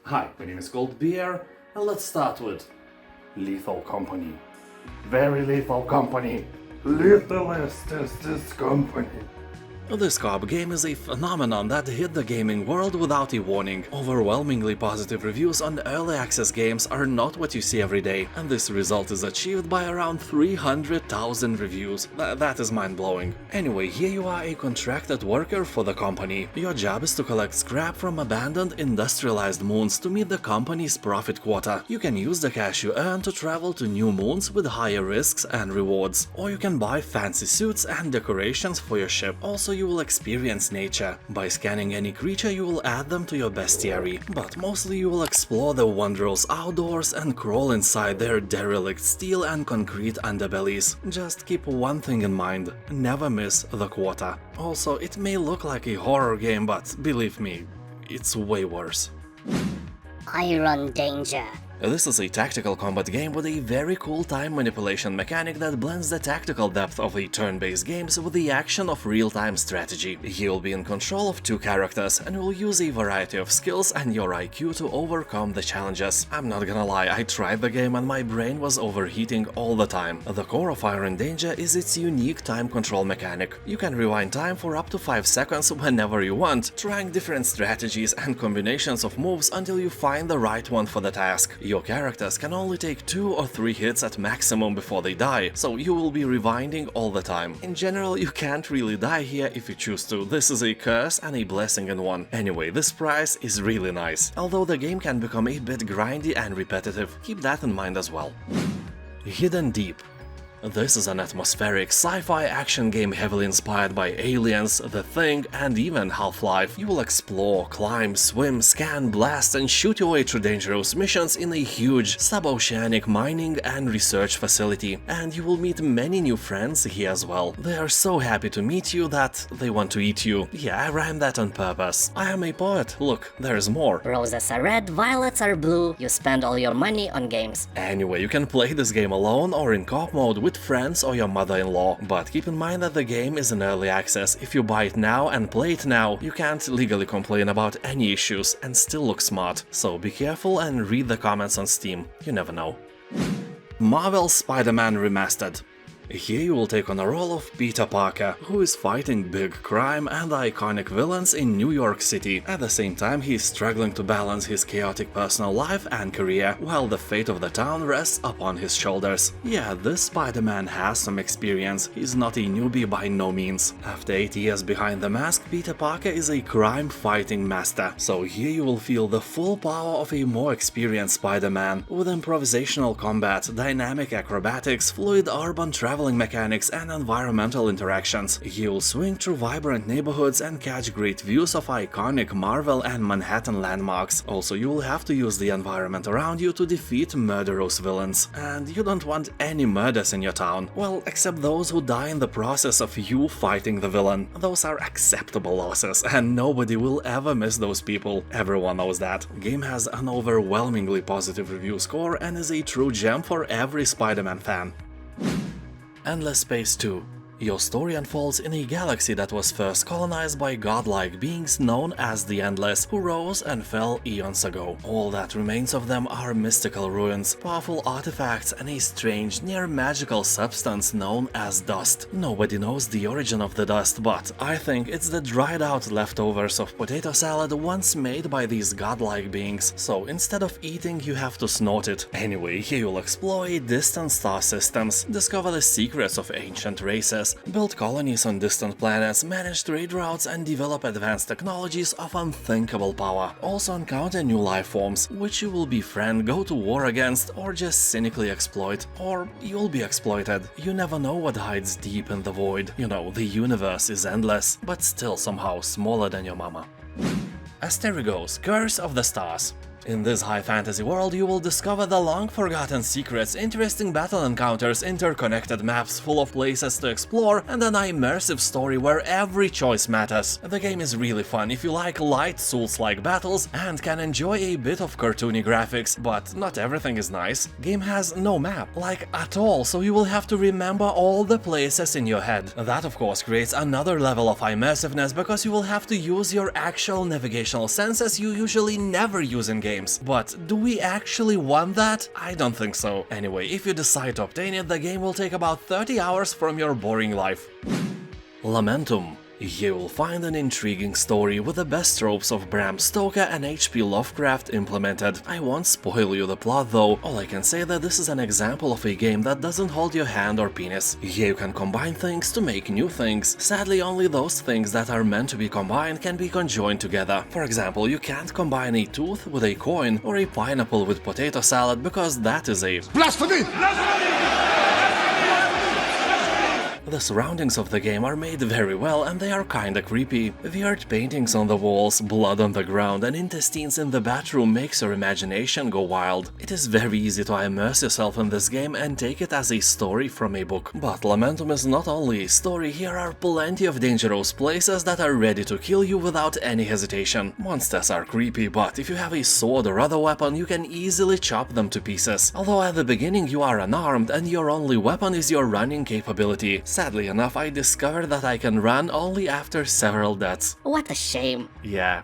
Hi, my name is Goldbeer, and let's start with Lethal Company. Very lethal company. Lethalest is this company. This co-op game is a phenomenon that hit the gaming world without a warning. Overwhelmingly positive reviews on early access games are not what you see every day, and this result is achieved by around 300,000 reviews. That is mind-blowing. Anyway, here you are, a contracted worker for the company. Your job is to collect scrap from abandoned industrialized moons to meet the company's profit quota. You can use the cash you earn to travel to new moons with higher risks and rewards, or you can buy fancy suits and decorations for your ship. Also, you will experience nature. By scanning any creature, you will add them to your bestiary, but mostly you will explore the wondrous outdoors and crawl inside their derelict steel and concrete underbellies. Just keep one thing in mind: never miss the quota. Also, it may look like a horror game, but believe me, it's way worse. Iron Danger. This is a tactical combat game with a very cool time manipulation mechanic that blends the tactical depth of a turn-based games with the action of real-time strategy. You'll be in control of two characters and will use a variety of skills and your IQ to overcome the challenges. I'm not gonna lie, I tried the game and my brain was overheating all the time. The core of Iron Danger is its unique time control mechanic. You can rewind time for up to 5 seconds whenever you want, trying different strategies and combinations of moves until you find the right one for the task. Your characters can only take 2 or 3 hits at maximum before they die, so you will be rewinding all the time. In general, you can't really die here if you choose to. This is a curse and a blessing in one. Anyway, this price is really nice. Although the game can become a bit grindy and repetitive, keep that in mind as well. Hidden Deep. This is an atmospheric sci-fi action game heavily inspired by Aliens, The Thing, and even Half-Life. You will explore, climb, swim, scan, blast, and shoot your way through dangerous missions in a huge sub-oceanic mining and research facility. And you will meet many new friends here as well. They are so happy to meet you that they want to eat you. Yeah, I rhymed that on purpose. I am a poet. Look, there's more. Roses are red, violets are blue. You spend all your money on games. Anyway, you can play this game alone or in co-op mode with friends or your mother-in-law, but keep in mind that the game is in early access. If you buy it now and play it now, you can't legally complain about any issues and still look smart. So be careful and read the comments on Steam, you never know. Marvel's Spider-Man Remastered. Here you will take on the role of Peter Parker, who is fighting big crime and iconic villains in New York City. At the same time, he is struggling to balance his chaotic personal life and career, while the fate of the town rests upon his shoulders. Yeah, this Spider-Man has some experience. He's not a newbie by no means. After 8 years behind the mask, Peter Parker is a crime-fighting master. So here you will feel the full power of a more experienced Spider-Man, with improvisational combat, dynamic acrobatics, fluid urban travel mechanics, and environmental interactions. You'll swing through vibrant neighborhoods and catch great views of iconic Marvel and Manhattan landmarks. Also, you will have to use the environment around you to defeat murderous villains. And you don't want any murders in your town. Well, except those who die in the process of you fighting the villain. Those are acceptable losses, and nobody will ever miss those people. Everyone knows that. Game has an overwhelmingly positive review score and is a true gem for every Spider-Man fan. Endless Space 2. Your story unfolds in a galaxy that was first colonized by godlike beings known as the Endless, who rose and fell eons ago. All that remains of them are mystical ruins, powerful artifacts, and a strange, near-magical substance known as dust. Nobody knows the origin of the dust, but I think it's the dried-out leftovers of potato salad once made by these godlike beings, so instead of eating, you have to snort it. Anyway, here you'll explore distant star systems, discover the secrets of ancient races, build colonies on distant planets, manage trade routes, and develop advanced technologies of unthinkable power. Also encounter new life forms, which you will befriend, go to war against, or just cynically exploit. Or you'll be exploited. You never know what hides deep in the void. You know, the universe is endless, but still somehow smaller than your mama. Asterigos, Curse of the Stars. In this high fantasy world, you will discover the long-forgotten secrets, interesting battle encounters, interconnected maps full of places to explore, and an immersive story where every choice matters. The game is really fun if you like light Souls-like battles and can enjoy a bit of cartoony graphics, but not everything is nice. Game has no map, like at all, so you will have to remember all the places in your head. That of course creates another level of immersiveness because you will have to use your actual navigational senses you usually never use in games. games. But do we actually want that? I don't think so. Anyway, if you decide to obtain it, the game will take about 30 hours from your boring life. Lamentum. You will find an intriguing story with the best tropes of Bram Stoker and H.P. Lovecraft implemented. I won't spoil you the plot though, all I can say that this is an example of a game that doesn't hold your hand or penis. Here you can combine things to make new things. Sadly, only those things that are meant to be combined can be conjoined together. For example, you can't combine a tooth with a coin or a pineapple with potato salad because that is a blasphemy! The surroundings of the game are made very well and they are kinda creepy. Weird paintings on the walls, blood on the ground and intestines in the bathroom makes your imagination go wild. It is very easy to immerse yourself in this game and take it as a story from a book. But Lamentum is not only a story, here are plenty of dangerous places that are ready to kill you without any hesitation. Monsters are creepy, but if you have a sword or other weapon, you can easily chop them to pieces. Although at the beginning you are unarmed and your only weapon is your running capability. Sadly enough, I discovered that I can run only after several deaths. What a shame. Yeah.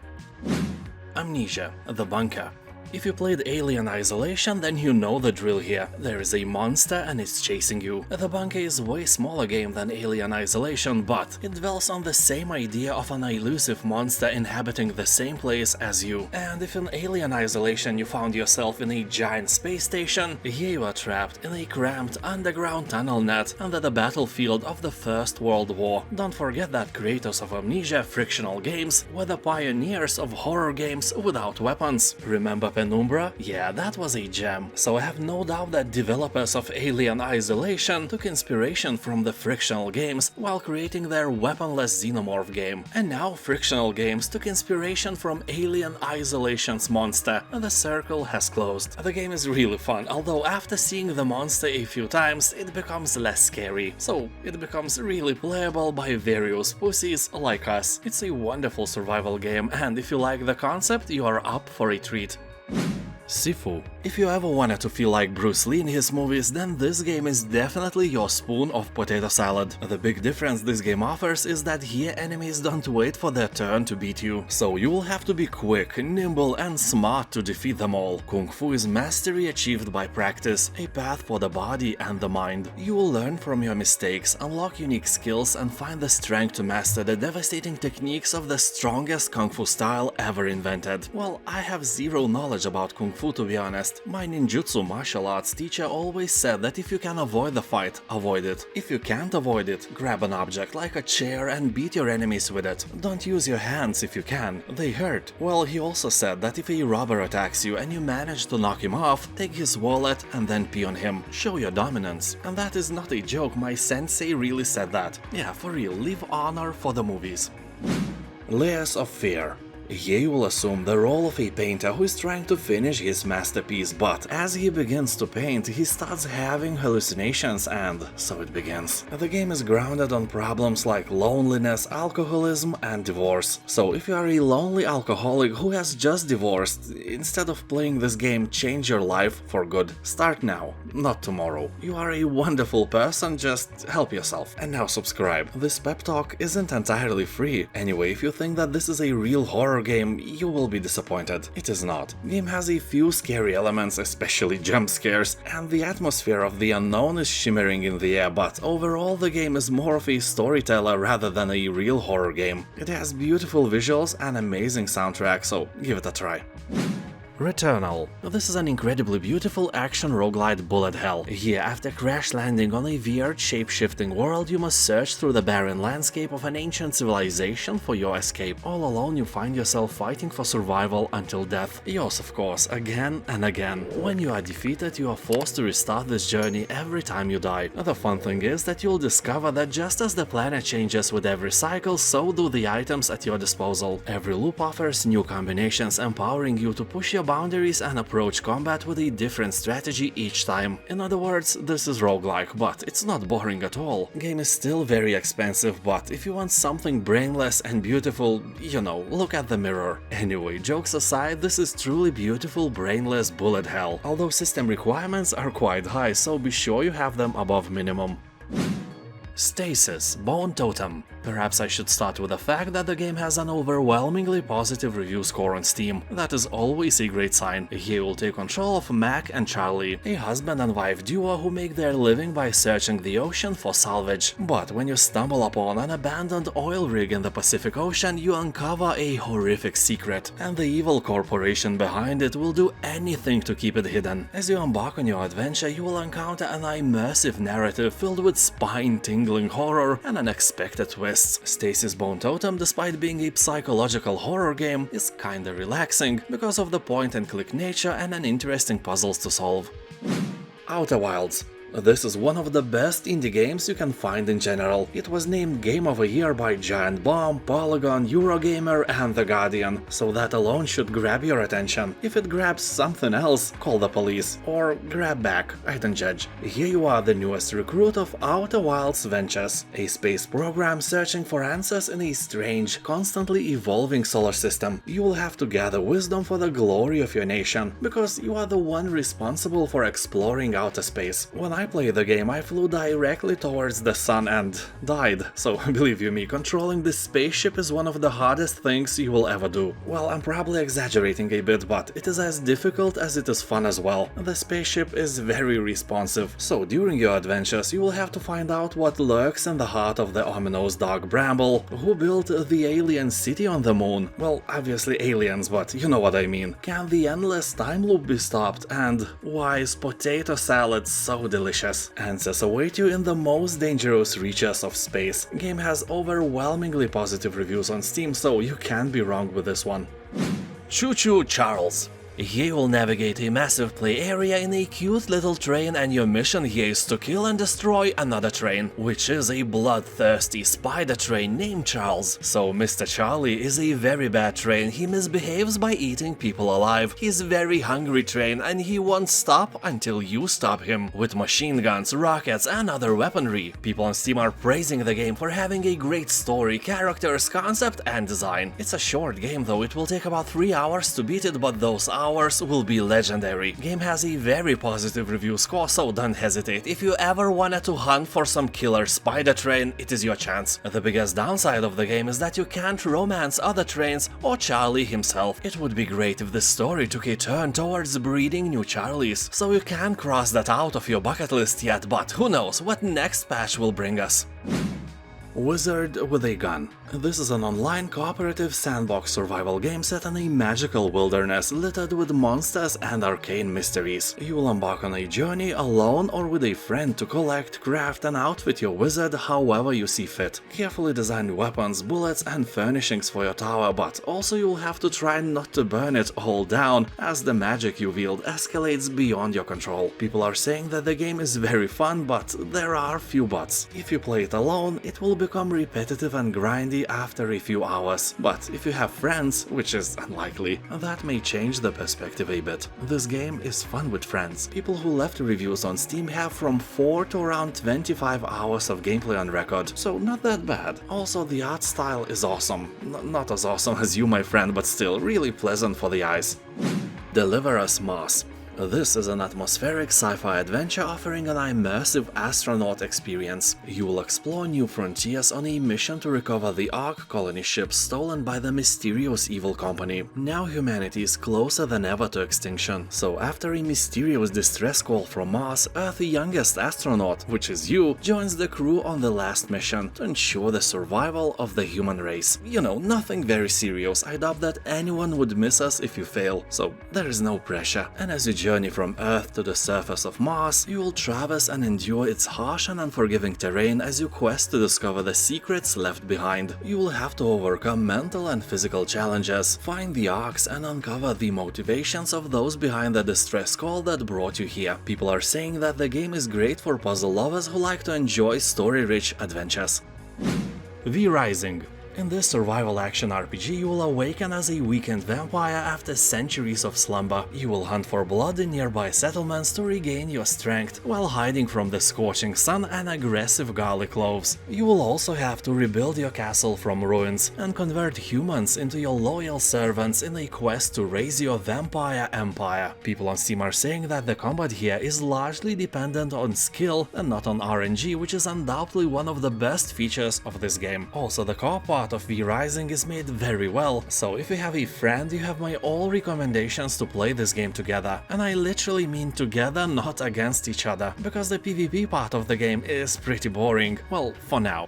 Amnesia, the bunker. If you played Alien Isolation, then you know the drill here. There is a monster and it's chasing you. The bunker is a way smaller game than Alien Isolation, but it dwells on the same idea of an elusive monster inhabiting the same place as you. And if in Alien Isolation you found yourself in a giant space station, here you are trapped in a cramped underground tunnel net under the battlefield of the First World War. Don't forget that creators of Amnesia frictional games were the pioneers of horror games without weapons. Remember Penumbra? Yeah, that was a gem. So I have no doubt that developers of Alien Isolation took inspiration from the frictional games while creating their weaponless xenomorph game. And now frictional games took inspiration from Alien Isolation's monster, and the circle has closed. The game is really fun, although after seeing the monster a few times, it becomes less scary. So it becomes really playable by various pussies like us. It's a wonderful survival game, and if you like the concept, you are up for a treat. Sifu. If you ever wanted to feel like Bruce Lee in his movies, then this game is definitely your spoon of potato salad. The big difference this game offers is that here enemies don't wait for their turn to beat you, so you will have to be quick, nimble and smart to defeat them all. Kung Fu is mastery achieved by practice, a path for the body and the mind. You will learn from your mistakes, unlock unique skills and find the strength to master the devastating techniques of the strongest Kung Fu style ever invented. Well, I have zero knowledge about Kung Fu to be honest. My ninjutsu martial arts teacher always said that if you can avoid the fight, avoid it. If you can't avoid it, grab an object like a chair and beat your enemies with it. Don't use your hands if you can, they hurt. Well, he also said that if a robber attacks you and you manage to knock him off, take his wallet and then pee on him. Show your dominance. And that is not a joke, my sensei really said that. Yeah, for real, leave honor for the movies. Layers of Fear. Here you will assume the role of a painter who is trying to finish his masterpiece, but as he begins to paint, he starts having hallucinations and so it begins. The game is grounded on problems like loneliness, alcoholism and divorce. So if you are a lonely alcoholic who has just divorced, instead of playing this game, change your life for good. Start now, not tomorrow. You are a wonderful person, just help yourself. And now subscribe. This pep talk isn't entirely free. Anyway, if you think that this is a real horror game, you will be disappointed. It is not. Game has a few scary elements, especially jump scares, and the atmosphere of the unknown is shimmering in the air, but overall the game is more of a storyteller rather than a real horror game. It has beautiful visuals and amazing soundtrack, so give it a try. Returnal. This is an incredibly beautiful action roguelite bullet hell. Here, after crash landing on a weird shape-shifting world, you must search through the barren landscape of an ancient civilization for your escape. All alone you find yourself fighting for survival until death. Yours of course, again and again. When you are defeated, you are forced to restart this journey every time you die. The fun thing is that you'll discover that just as the planet changes with every cycle, so do the items at your disposal. Every loop offers new combinations, empowering you to push your boundaries and approach combat with a different strategy each time. In other words, this is roguelike, but it's not boring at all. Game is still very expensive, but if you want something brainless and beautiful, you know, look at the mirror. Anyway, jokes aside, this is truly beautiful brainless bullet hell, although system requirements are quite high, so be sure you have them above minimum. STASIS, Bone Totem. Perhaps I should start with the fact that the game has an overwhelmingly positive review score on Steam. That is always a great sign. Here you will take control of Mac and Charlie, a husband and wife duo who make their living by searching the ocean for salvage. But when you stumble upon an abandoned oil rig in the Pacific Ocean, you uncover a horrific secret, and the evil corporation behind it will do anything to keep it hidden. As you embark on your adventure, you will encounter an immersive narrative filled with spine-tingling horror and unexpected twists. STASIS Bone Totem, despite being a psychological horror game, is kinda relaxing because of the point-and-click nature and an interesting puzzles to solve. Outer Wilds. This is one of the best indie games you can find in general. It was named Game of the Year by Giant Bomb, Polygon, Eurogamer and The Guardian, so that alone should grab your attention. If it grabs something else, call the police. Or grab back, I don't judge. Here you are, the newest recruit of Outer Wilds Ventures, a space program searching for answers in a strange, constantly evolving solar system. You will have to gather wisdom for the glory of your nation, because you are the one responsible for exploring outer space. When I played the game, I flew directly towards the sun and died, so believe you me, controlling this spaceship is one of the hardest things you will ever do. Well, I'm probably exaggerating a bit, but it is as difficult as it is fun as well. The spaceship is very responsive, so during your adventures you will have to find out what lurks in the heart of the ominous Dog Bramble. Who built the alien city on the moon? Well, obviously aliens, but you know what I mean. Can the endless time loop be stopped? And why is potato salad so delicious? Answers await you in the most dangerous reaches of space. Game has overwhelmingly positive reviews on Steam, so you can't be wrong with this one. Choo-Choo Charles. Here you will navigate a massive play area in a cute little train, and your mission here is to kill and destroy another train, which is a bloodthirsty spider train named Charles. So Mr. Charlie is a very bad train. He misbehaves by eating people alive. He's very hungry train, and he won't stop until you stop him. With machine guns, rockets and other weaponry. People on Steam are praising the game for having a great story, characters, concept and design. It's a short game though, it will take about 3 hours to beat it, but those hours will be legendary. Game has a very positive review score, so don't hesitate. If you ever wanted to hunt for some killer spider train, it is your chance. The biggest downside of the game is that you can't romance other trains or Charlie himself. It would be great if the story took a turn towards breeding new Charlies, so you can't cross that out of your bucket list yet, but who knows what next patch will bring us. Wizard with a Gun. This is an online cooperative sandbox survival game set in a magical wilderness littered with monsters and arcane mysteries. You will embark on a journey alone or with a friend to collect, craft and outfit your wizard however you see fit. Carefully designed weapons, bullets and furnishings for your tower, but also you will have to try not to burn it all down as the magic you wield escalates beyond your control. People are saying that the game is very fun, but there are few buts. If you play it alone, it will become repetitive and grindy after a few hours, but if you have friends, which is unlikely, that may change the perspective a bit. This game is fun with friends. People who left reviews on Steam have from 4 to around 25 hours of gameplay on record, so not that bad. Also, the art style is awesome. Not as awesome as you, my friend, but still really pleasant for the eyes. Deliver Us Mars. This is an atmospheric sci-fi adventure offering an immersive astronaut experience. You will explore new frontiers on a mission to recover the Ark colony ship stolen by the mysterious evil company. Now humanity is closer than ever to extinction, so after a mysterious distress call from Mars, Earth's youngest astronaut, which is you, joins the crew on the last mission to ensure the survival of the human race. You know, nothing very serious. I doubt that anyone would miss us if you fail, so there is no pressure. And as you journey from Earth to the surface of Mars, you will traverse and endure its harsh and unforgiving terrain as you quest to discover the secrets left behind. You will have to overcome mental and physical challenges, find the Arks and uncover the motivations of those behind the distress call that brought you here. People are saying that the game is great for puzzle lovers who like to enjoy story-rich adventures. V Rising. In this survival action RPG, you will awaken as a weakened vampire after centuries of slumber. You will hunt for blood in nearby settlements to regain your strength, while hiding from the scorching sun and aggressive garlic loaves. You will also have to rebuild your castle from ruins and convert humans into your loyal servants in a quest to raise your vampire empire. People on Steam are saying that the combat here is largely dependent on skill and not on RNG, which is undoubtedly one of the best features of this game. Also, the co-op part of V-Rising is made very well, so if you have a friend, you have my all recommendations to play this game together. And I literally mean together, not against each other, because the PvP part of the game is pretty boring, well, for now.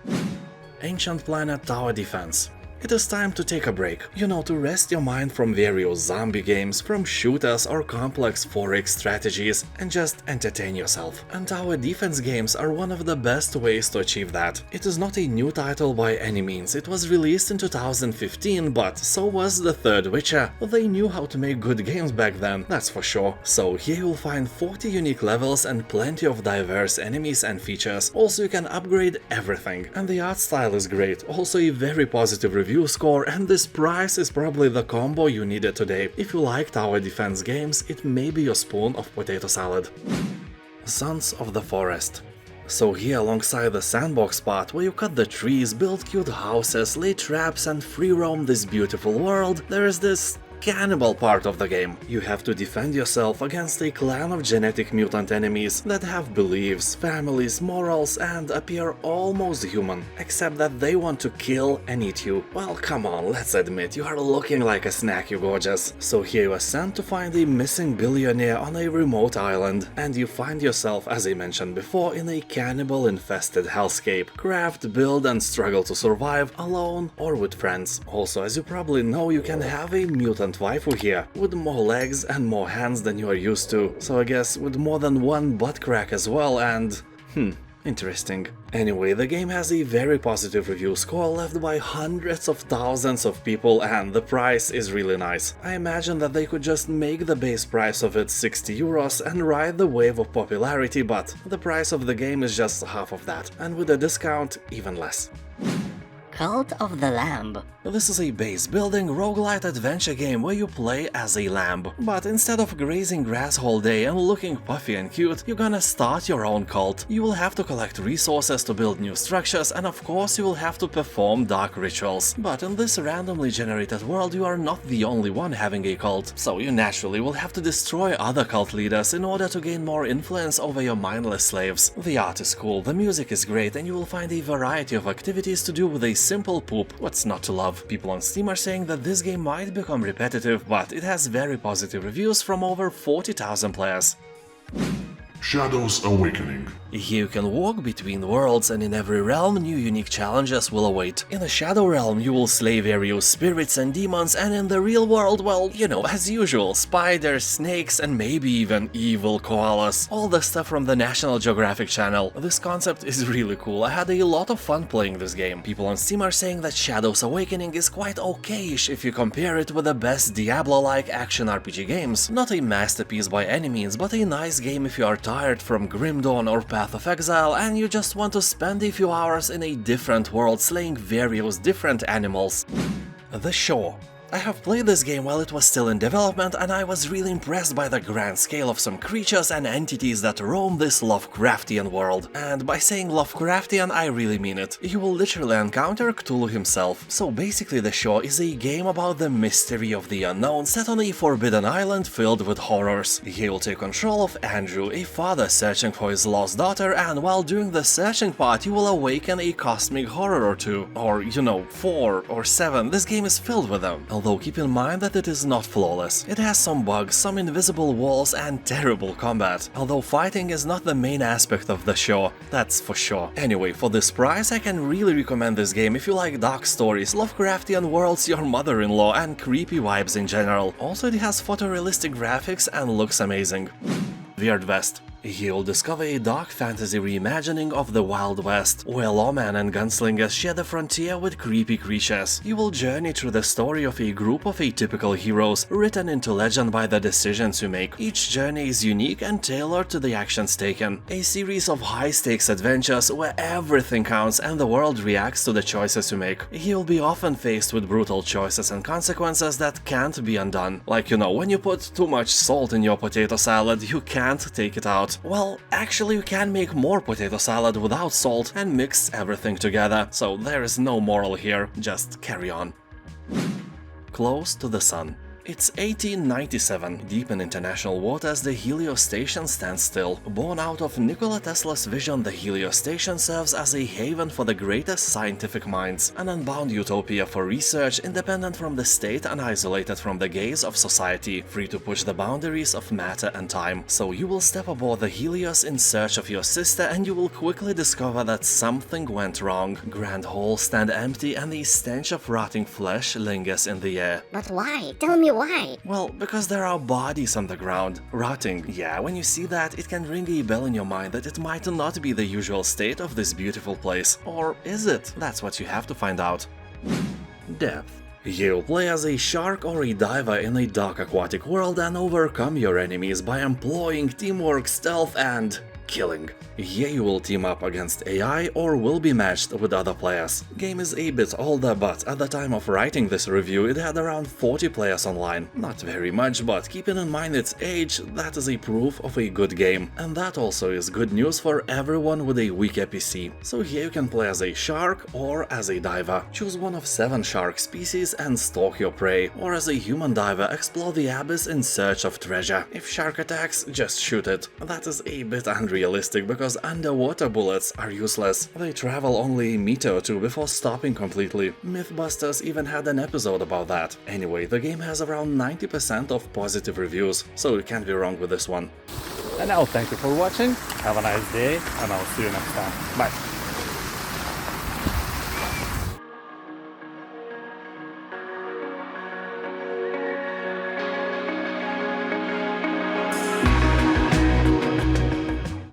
Ancient Planet Tower Defense. It is time to take a break, to rest your mind from various zombie games, from shooters or complex 4X strategies, and just entertain yourself. And tower defense games are one of the best ways to achieve that. It is not a new title by any means, it was released in 2015, but so was the third Witcher. They knew how to make good games back then, that's for sure. So here you'll find 40 unique levels and plenty of diverse enemies and features. Also, you can upgrade everything, and the art style is great, also a very positive review score, and this price is probably the combo you needed today. If you like tower defense games, it may be your spoon of potato salad. Sons of the Forest. So here, alongside the sandbox part, where you cut the trees, build cute houses, lay traps and free roam this beautiful world, there is this cannibal part of the game. You have to defend yourself against a clan of genetic mutant enemies that have beliefs, families, morals, and appear almost human, except that they want to kill and eat you. Well, come on, let's admit, you are looking like a snack, you gorgeous. So here you are sent to find a missing billionaire on a remote island, and you find yourself, as I mentioned before, in a cannibal-infested hellscape. Craft, build, and struggle to survive, alone or with friends. Also, as you probably know, you can have a mutant waifu here, with more legs and more hands than you are used to, so I guess with more than one butt crack as well, and interesting. Anyway, the game has a very positive review score left by hundreds of thousands of people, and the price is really nice. I imagine that they could just make the base price of it 60 euros and ride the wave of popularity, but the price of the game is just half of that, and with a discount, even less. Cult of the Lamb. This is a base-building roguelite adventure game where you play as a lamb. But instead of grazing grass all day and looking puffy and cute, you're gonna start your own cult. You will have to collect resources to build new structures, and of course you will have to perform dark rituals. But in this randomly generated world, you are not the only one having a cult, so you naturally will have to destroy other cult leaders in order to gain more influence over your mindless slaves. The art is cool, the music is great, and you will find a variety of activities to do with a simple poop. What's not to love? People on Steam are saying that this game might become repetitive, but it has very positive reviews from over 40,000 players. Shadows Awakening. Here you can walk between worlds, and in every realm new unique challenges will await. In the Shadow Realm you will slay various spirits and demons, and in the real world, well, as usual, spiders, snakes, and maybe even evil koalas. All the stuff from the National Geographic Channel. This concept is really cool, I had a lot of fun playing this game. People on Steam are saying that Shadows Awakening is quite okayish if you compare it with the best Diablo-like action RPG games. Not a masterpiece by any means, but a nice game if you are tired from Grim Dawn or Path of Exile and you just want to spend a few hours in a different world slaying various different animals. The Shore. I have played this game while it was still in development, and I was really impressed by the grand scale of some creatures and entities that roam this Lovecraftian world. And by saying Lovecraftian, I really mean it. You will literally encounter Cthulhu himself. So basically The Shore is a game about the mystery of the unknown set on a forbidden island filled with horrors. Here you'll take control of Andrew, a father searching for his lost daughter, and while doing the searching part you will awaken a cosmic horror or two. Or, 4 or 7, this game is filled with them. Although keep in mind that it is not flawless. It has some bugs, some invisible walls, and terrible combat. Although fighting is not the main aspect of The Shore, that's for sure. Anyway, for this price I can really recommend this game if you like dark stories, Lovecraftian worlds, your mother-in-law, and creepy vibes in general. Also, it has photorealistic graphics and looks amazing. Weird West. You'll discover a dark fantasy reimagining of the Wild West, where lawmen and gunslingers share the frontier with creepy creatures. You will journey through the story of a group of atypical heroes, written into legend by the decisions you make. Each journey is unique and tailored to the actions taken. A series of high-stakes adventures where everything counts and the world reacts to the choices you make. You'll be often faced with brutal choices and consequences that can't be undone. Like, you know, when you put too much salt in your potato salad, you can't take it out. Well, actually you can make more potato salad without salt and mix everything together, so there is no moral here, just carry on. Close to the Sun. It's 1897. Deep in international waters, the Helios station stands still. Born out of Nikola Tesla's vision, the Helios station serves as a haven for the greatest scientific minds, an unbound utopia for research, independent from the state and isolated from the gaze of society, free to push the boundaries of matter and time. So you will step aboard the Helios in search of your sister, and you will quickly discover that something went wrong. Grand halls stand empty and the stench of rotting flesh lingers in the air. But why? Tell me why? Well, because there are bodies on the ground, rotting. Yeah, when you see that, it can ring a bell in your mind that it might not be the usual state of this beautiful place. Or is it? That's what you have to find out. Depth. You play as a shark or a diver in a dark aquatic world and overcome your enemies by employing teamwork, stealth, and killing. Here you will team up against AI or will be matched with other players. Game is a bit older, but at the time of writing this review it had around 40 players online. Not very much, but keeping in mind its age, that is a proof of a good game. And that also is good news for everyone with a weaker PC. So here you can play as a shark or as a diver. Choose one of 7 shark species and stalk your prey, or as a human diver explore the abyss in search of treasure. If shark attacks, just shoot it. That is a bit unrealistic because underwater bullets are useless. They travel only a meter or two before stopping completely. Mythbusters even had an episode about that. Anyway, the game has around 90% of positive reviews, so you can't be wrong with this one. And now thank you for watching, have a nice day, and I'll see you next time. Bye!